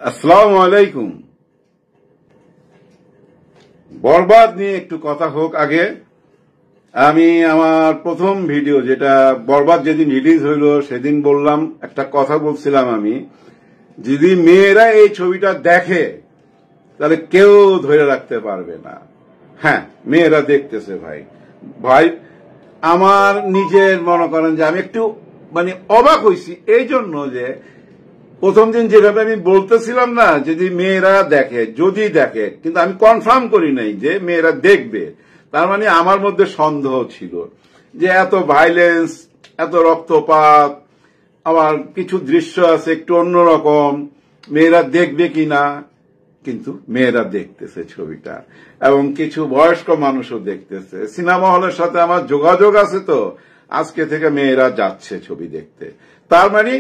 আসসালামু আলাইকুম। বরবাদ নিয়ে একটু কথা হোক আগে। আমি আমার প্রথম ভিডিও যেটা বরবাদ যেদিন রিলিজ হইল সেদিন বললাম, একটা কথা বলছিলাম আমি, যদি মেয়েরা এই ছবিটা দেখে তাহলে কেউ ধরে রাখতে পারবে না। হ্যাঁ, মেয়েরা দেখতেছে ভাই ভাই আমার নিজের মনে করেন যে আমি একটু অবাক হয়েছি এই জন্য যে প্রথম দিন যেভাবে আমি বলতেছিলাম না, যদি মেয়েরা দেখে, যদি দেখে, কিন্তু আমি কনফার্ম করি নাই যে মেয়েরা দেখবে। তার মানে আমার মধ্যে সন্দেহ ছিল যে এত ভাইলেন্স, এত রক্তপাত, আবার কিছু দৃশ্য আছে একটু অন্যরকম, মেয়েরা দেখবে কিনা। কিন্তু মেয়েরা দেখতেছে ছবিটা, এবং কিছু বয়স্ক মানুষও দেখতেছে। সিনেমা হলের সাথে আমার যোগাযোগ আছে, তো আজকে থেকে মেয়েরা যাচ্ছে ছবি দেখতে। তার মানে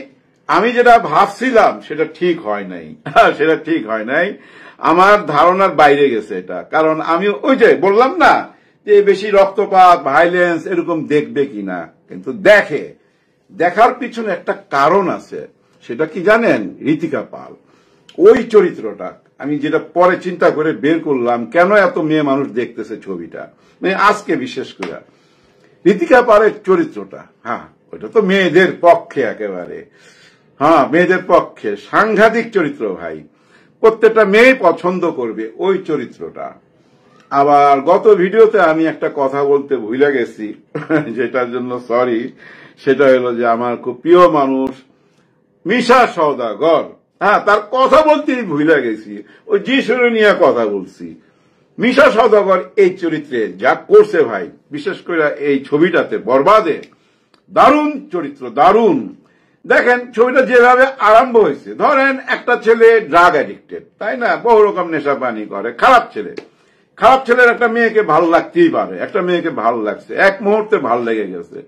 আমি যেটা ভাবছিলাম সেটা ঠিক হয় নাই, সেটা ঠিক হয় নাই, আমার ধারণার বাইরে গেছে এটা। কারণ আমি ওই যে বললাম না যে বেশি রক্তপাত, ভাইলেন্স এরকম দেখবে কিনা, কিন্তু দেখে। দেখার পিছনে একটা কারণ আছে, সেটা কি জানেন? ঋতিকা পাল, ওই চরিত্রটা আমি যেটা পরে চিন্তা করে বের করলাম কেন এত মেয়ে মানুষ দেখতেছে ছবিটা, আজকে বিশেষ করে ঋতিকা পালের চরিত্রটা। হ্যাঁ, ওইটা তো মেয়েদের পক্ষে একেবারে, হ্যাঁ মেয়েদের পক্ষে সাংঘাতিক চরিত্র ভাই। প্রত্যেকটা মেয়ে পছন্দ করবে ওই চরিত্রটা। আবার গত ভিডিওতে আমি একটা কথা বলতে ভুলে গেছি, যেটার জন্য সরি। সেটা হলো যে আমার খুব প্রিয় মানুষ মিশা সওদাগর, হ্যাঁ তার কথা বলতেই ভুলে গেছি, ওই যিশুর নিয়ে কথা বলছি। মিশা সওদাগর এই চরিত্রে যা করছে ভাই, বিশেষ করে এই ছবিটাতে বরবাদে, দারুণ চরিত্র, দারুণ। দেখেন ছবিটা যেভাবে আরম্ভ হয়েছে, ধরেন একটা ছেলে ড্রাগ অ্যাডিক্টেড, তাই না, বহু রকম নেশা পানি করে, খারাপ ছেলে। খারাপ ছেলের একটা মেয়েকে ভালো লাগতেই পারে, একটা মেয়েকে ভালো লাগছে, এক মুহূর্তে ভালো লেগে গেছে।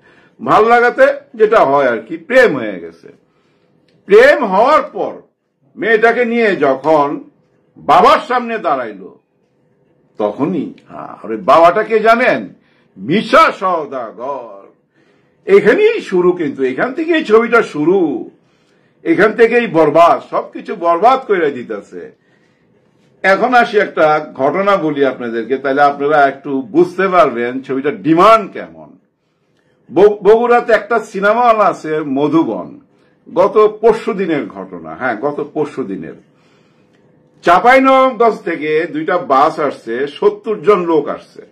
ভালো লাগাতে যেটা হয় আর কি, প্রেম হয়ে গেছে। প্রেম হওয়ার পর মেয়েটাকে নিয়ে যখন বাবার সামনে দাঁড়াইলো, তখনই আরে বাবাটাকে জানেন, মিশা সওদাগর। এখানেই শুরু, কিন্তু এখান থেকেই ছবিটা শুরু, এখান থেকেই বরবাদ, সবকিছু বরবাদ করে দিতেছে। এখন আসি একটা ঘটনা বলি আপনাদেরকে, তাহলে আপনারা একটু বুঝতে পারবেন ছবিটার ডিমান্ড কেমন। বগুড়াতে একটা সিনেমা হল আছে মধুবন, গত পরশু দিনের ঘটনা। হ্যাঁ, গত পরশু দিনের। চাঁপাইনবাবগঞ্জ থেকে দুইটা বাস আসছে, 70 জন লোক আসছে,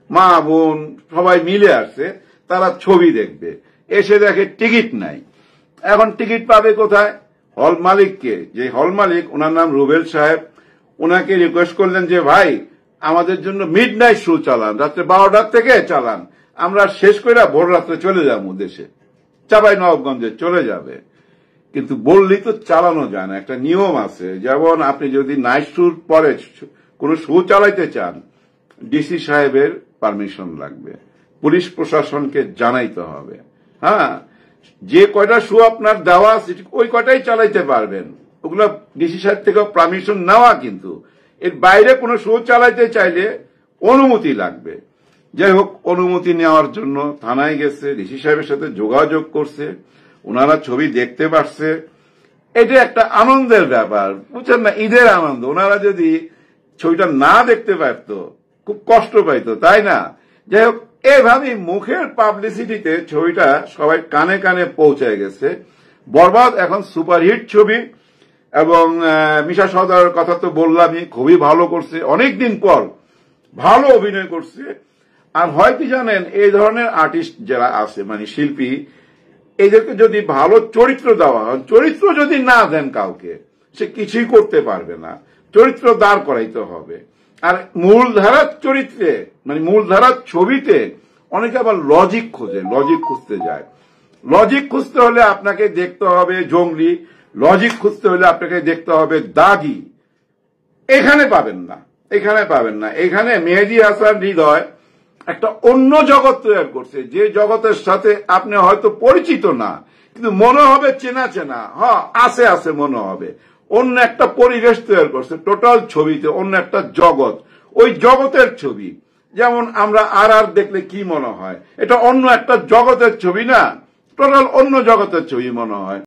মা বোন সবাই মিলে আসছে, তারা ছবি দেখবে। এসে দেখে টিকিট নাই। এখন টিকিট পাবে কোথায়? হল মালিককে, যে হল মালিক, ওনার নাম রুবেল সাহেব, ওনাকে রিকোয়েস্ট করলেন যে ভাই আমাদের জন্য মিডনাইট শো চালান, রাত্রে 12টার থেকে চালান, আমরা শেষ করে ভোর রাত্রে চলে যাবো দেশে, চাঁপাইনবাবগঞ্জে চলে যাবে। কিন্তু বললেই তো চালানো যায় না, একটা নিয়ম আছে। যেমন আপনি যদি নাইট শুর পরে কোনো শো চালাইতে চান, ডিসি সাহেবের পারমিশন লাগবে, পুলিশ প্রশাসনকে জানাইতে হবে। হ্যাঁ, যে কয়টা শো আপনার দেওয়া ওই কয়টাই চালাইতে পারবেন, ওগুলো ডিসি সাহেব থেকে পারমিশন নেওয়া। কিন্তু এর বাইরে কোনো শো চালাইতে চাইলে অনুমতি লাগবে। যাই হোক, অনুমতি নেওয়ার জন্য থানায় গেছে, ডিসি সাহেবের সাথে যোগাযোগ করছে, ওনারা ছবি দেখতে পারছে। এটা একটা আনন্দের ব্যাপার, বুঝছেন না, ঈদের আনন্দ। ওনারা যদি ছবিটা না দেখতে পারত খুব কষ্ট পাইতো, তাই না? যাই হোক, এভাবেই মুখের পাবলিসিটিতে ছবিটা সবাই কানে কানে পৌঁছে গেছে। বরবাদ এখন সুপারহিট ছবি, এবং মিশা সওদাগরের কথা তো বললামই, খুবই ভালো করছে, অনেকদিন পর ভালো অভিনয় করছে। আর হয় কি জানেন, এই ধরনের আর্টিস্ট যারা আছে, শিল্পী, এদেরকে যদি ভালো চরিত্র দেওয়া হয়, চরিত্র যদি না দেন কাউকে, সে কিছুই করতে পারবে না। চরিত্র দাঁড় করাইতে হবে। আর মূলধারার চরিত্রে, মূলধারার ছবিতে অনেকে আবার লজিক খোঁজে, লজিক খুঁজতে যায়। লজিক খুঁজতে হলে আপনাকে দেখতে হবে জঙ্গলি, লজিক খুঁজতে হলে আপনাকে দেখতে হবে দাগি। এখানে পাবেন না, এখানে পাবেন না। এখানে মেহেদী হাসান হৃদয় একটা অন্য জগৎ তৈরি করছে, যে জগতের সাথে আপনি হয়তো পরিচিত না, কিন্তু মনে হবে চেনা চেনা, হ্যাঁ আছে আছে মনে হবে। অন্য একটা পরিবেশ তৈরি করছে টোটাল ছবিতে, অন্য একটা জগৎ, ওই জগতের ছবি। যেমন আমরা আর দেখলে কি মনে হয়, এটা অন্য একটা জগতের ছবি না, টোটাল অন্য জগতের ছবি মনে হয়।